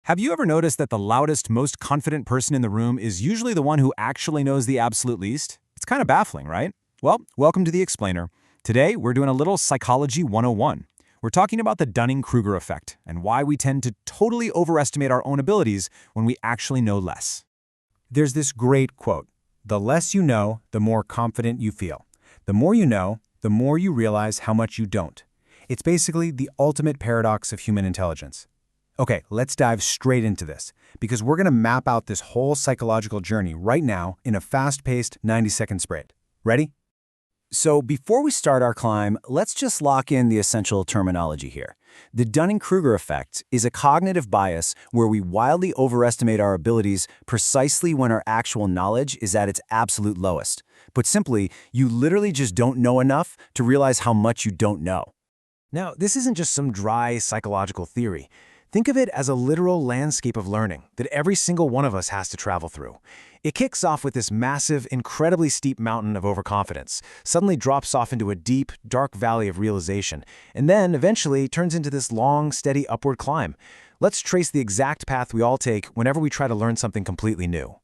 Have you ever noticed that the loudest, most confident person in the room is usually the one who actually knows the absolute least? It's kind of baffling, right? Well, welcome to The Explainer. Today, we're doing a little Psychology 101. We're talking about the Dunning-Kruger Effect and why we tend to totally overestimate our own abilities when we actually know less. There's this great quote, "The less you know, the more confident you feel. The more you know, the more you realize how much you don't." It's basically the ultimate paradox of human intelligence. Okay, let's dive straight into this, because we're going to map out this whole psychological journey right now in a fast-paced 90-second sprint. Ready? So before we start our climb, let's just lock in the essential terminology here. The Dunning-Kruger effect is a cognitive bias where we wildly overestimate our abilities precisely when our actual knowledge is at its absolute lowest. Put simply, you literally just don't know enough to realize how much you don't know. Now, this isn't just some dry psychological theory. Think of it as a literal landscape of learning that every single one of us has to travel through. It kicks off with this massive, incredibly steep mountain of overconfidence, suddenly drops off into a deep, dark valley of realization, and then eventually turns into this long, steady upward climb. Let's trace the exact path we all take whenever we try to learn something completely new.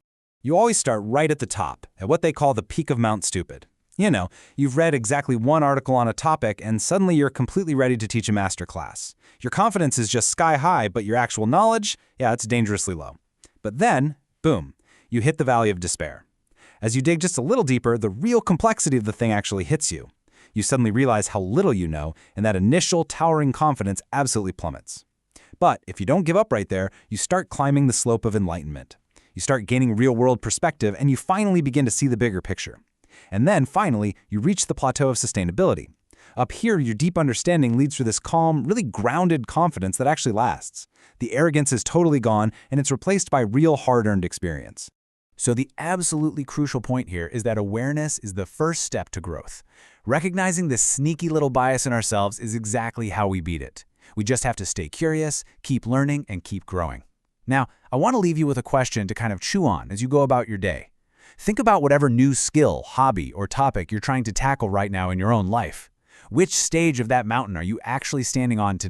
You always start right at the top, at what they call the peak of Mount Stupid. You know, you've read exactly one article on a topic and suddenly you're completely ready to teach a master class. Your confidence is just sky high, but your actual knowledge, it's dangerously low. But then, boom, you hit the valley of despair. As you dig just a little deeper, the real complexity of the thing actually hits you. You suddenly realize how little you know, and that initial towering confidence absolutely plummets. But if you don't give up right there, you start climbing the slope of enlightenment. You start gaining real-world perspective, and you finally begin to see the bigger picture. And then, finally, you reach the Plateau of Sustainability. Up here, your deep understanding leads to this calm, really grounded confidence that actually lasts. The arrogance is totally gone, and it's replaced by real hard-earned experience. So the absolutely crucial point here is that awareness is the first step to growth. Recognizing this sneaky little bias in ourselves is exactly how we beat it. We just have to stay curious, keep learning, and keep growing. Now, I want to leave you with a question to kind of chew on as you go about your day. Think about whatever new skill, hobby, or topic you're trying to tackle right now in your own life. Which stage of that mountain are you actually standing on today?